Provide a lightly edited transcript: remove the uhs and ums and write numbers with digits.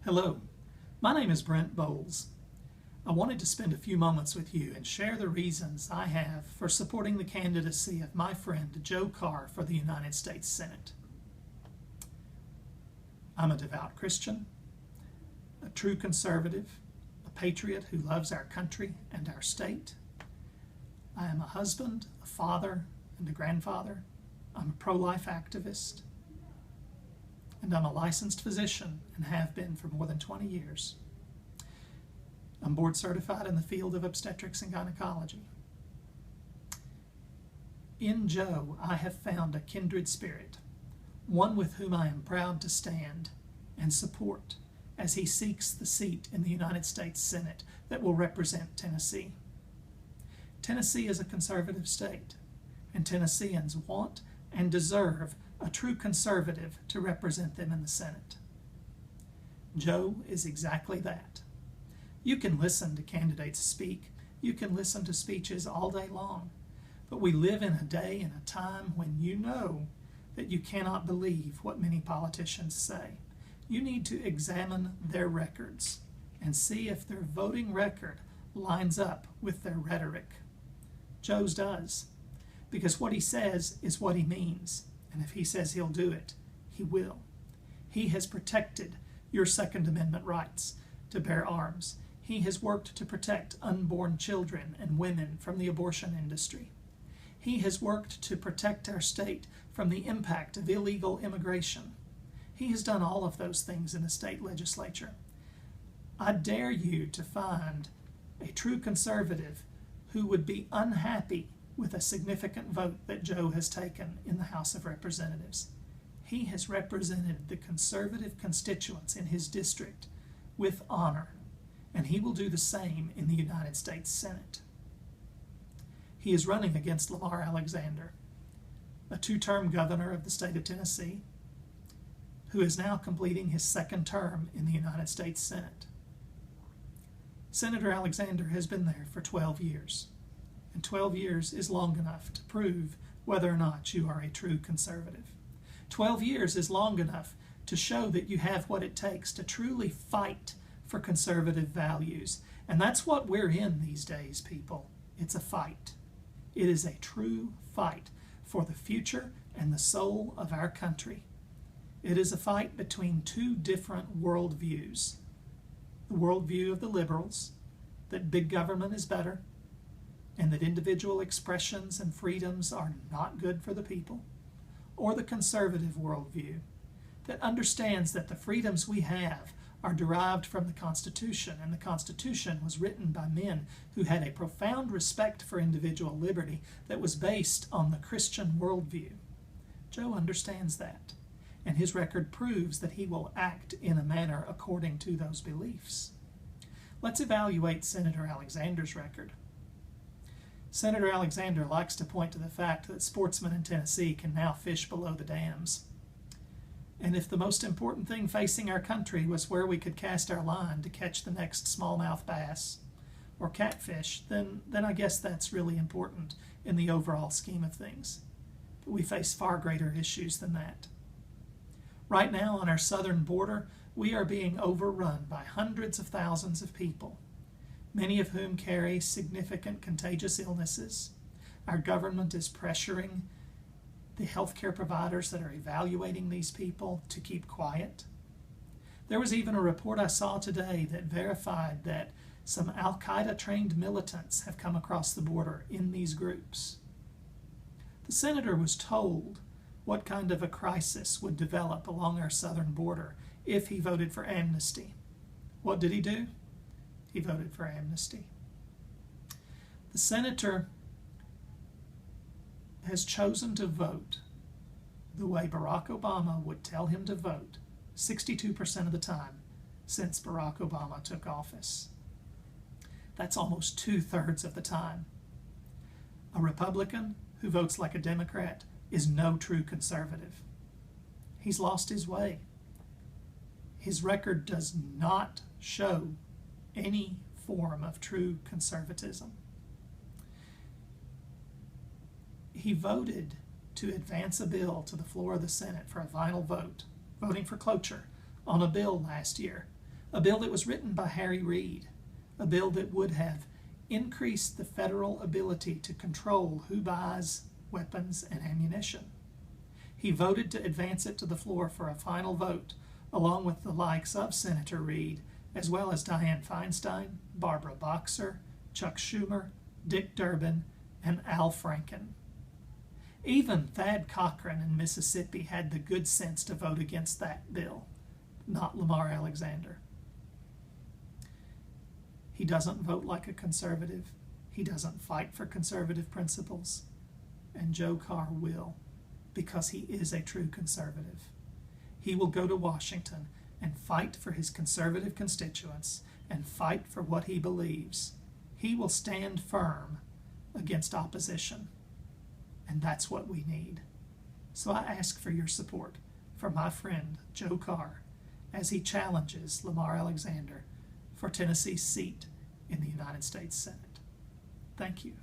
Hello, my name is Brent Boles. I wanted to spend a few moments with you and share the reasons I have for supporting the candidacy of my friend Joe Carr for the United States Senate. I'm a devout Christian, a true conservative, a patriot who loves our country and our state. I am a husband, a father, and a grandfather. I'm a pro-life activist, and I'm a licensed physician and have been for more than 20 years. I'm board certified in the field of obstetrics and gynecology. In Joe, I have found a kindred spirit, one with whom I am proud to stand and support as he seeks the seat in the United States Senate that will represent Tennessee. Tennessee is a conservative state, and Tennesseans want and deserve a true conservative to represent them in the Senate. Joe is exactly that. You can listen to candidates speak, you can listen to speeches all day long, but we live in a day and a time when you know that you cannot believe what many politicians say. You need to examine their records and see if their voting record lines up with their rhetoric. Joe's does, because what he says is what he means. And if he says he'll do it, he will. He has protected your Second Amendment rights to bear arms. He has worked to protect unborn children and women from the abortion industry. He has worked to protect our state from the impact of illegal immigration. He has done all of those things in the state legislature. I dare you to find a true conservative who would be unhappy with a significant vote that Joe has taken in the House of Representatives. He has represented the conservative constituents in his district with honor, and he will do the same in the United States Senate. He is running against Lamar Alexander, a two-term governor of the state of Tennessee, who is now completing his second term in the United States Senate. Senator Alexander has been there for 12 years. And 12 years is long enough to prove whether or not you are a true conservative. 12 years is long enough to show that you have what it takes to truly fight for conservative values. And that's what we're in these days, people. It's a fight. It is a true fight for the future and the soul of our country. It is a fight between two different worldviews. The worldview of the liberals, that big government is better, and that individual expressions and freedoms are not good for the people, or the conservative worldview that understands that the freedoms we have are derived from the Constitution, and the Constitution was written by men who had a profound respect for individual liberty that was based on the Christian worldview. Joe understands that, and his record proves that he will act in a manner according to those beliefs. Let's evaluate Senator Alexander's record. Senator Alexander likes to point to the fact that sportsmen in Tennessee can now fish below the dams. And if the most important thing facing our country was where we could cast our line to catch the next smallmouth bass or catfish, then I guess that's really important in the overall scheme of things. But we face far greater issues than that. Right now on our southern border, we are being overrun by hundreds of thousands of people, many of whom carry significant contagious illnesses. Our government is pressuring the healthcare providers that are evaluating these people to keep quiet. There was even a report I saw today that verified that some Al-Qaeda trained militants have come across the border in these groups. The senator was told what kind of a crisis would develop along our southern border if he voted for amnesty. What did he do? He voted for amnesty. The senator has chosen to vote the way Barack Obama would tell him to vote 62% of the time since Barack Obama took office. That's almost 2/3 of the time. A Republican who votes like a Democrat is no true conservative. He's lost his way. His record does not show any form of true conservatism. He voted to advance a bill to the floor of the Senate for a final vote, voting for cloture on a bill last year, a bill that was written by Harry Reid, a bill that would have increased the federal ability to control who buys weapons and ammunition. He voted to advance it to the floor for a final vote, along with the likes of Senator Reid, as well as Dianne Feinstein, Barbara Boxer, Chuck Schumer, Dick Durbin, and Al Franken. Even Thad Cochran in Mississippi had the good sense to vote against that bill, not Lamar Alexander. He doesn't vote like a conservative. He doesn't fight for conservative principles. And Joe Carr will, because he is a true conservative. He will go to Washington and fight for his conservative constituents and fight for what he believes. He will stand firm against opposition. And that's what we need. So I ask for your support for my friend Joe Carr as he challenges Lamar Alexander for Tennessee's seat in the United States Senate. Thank you.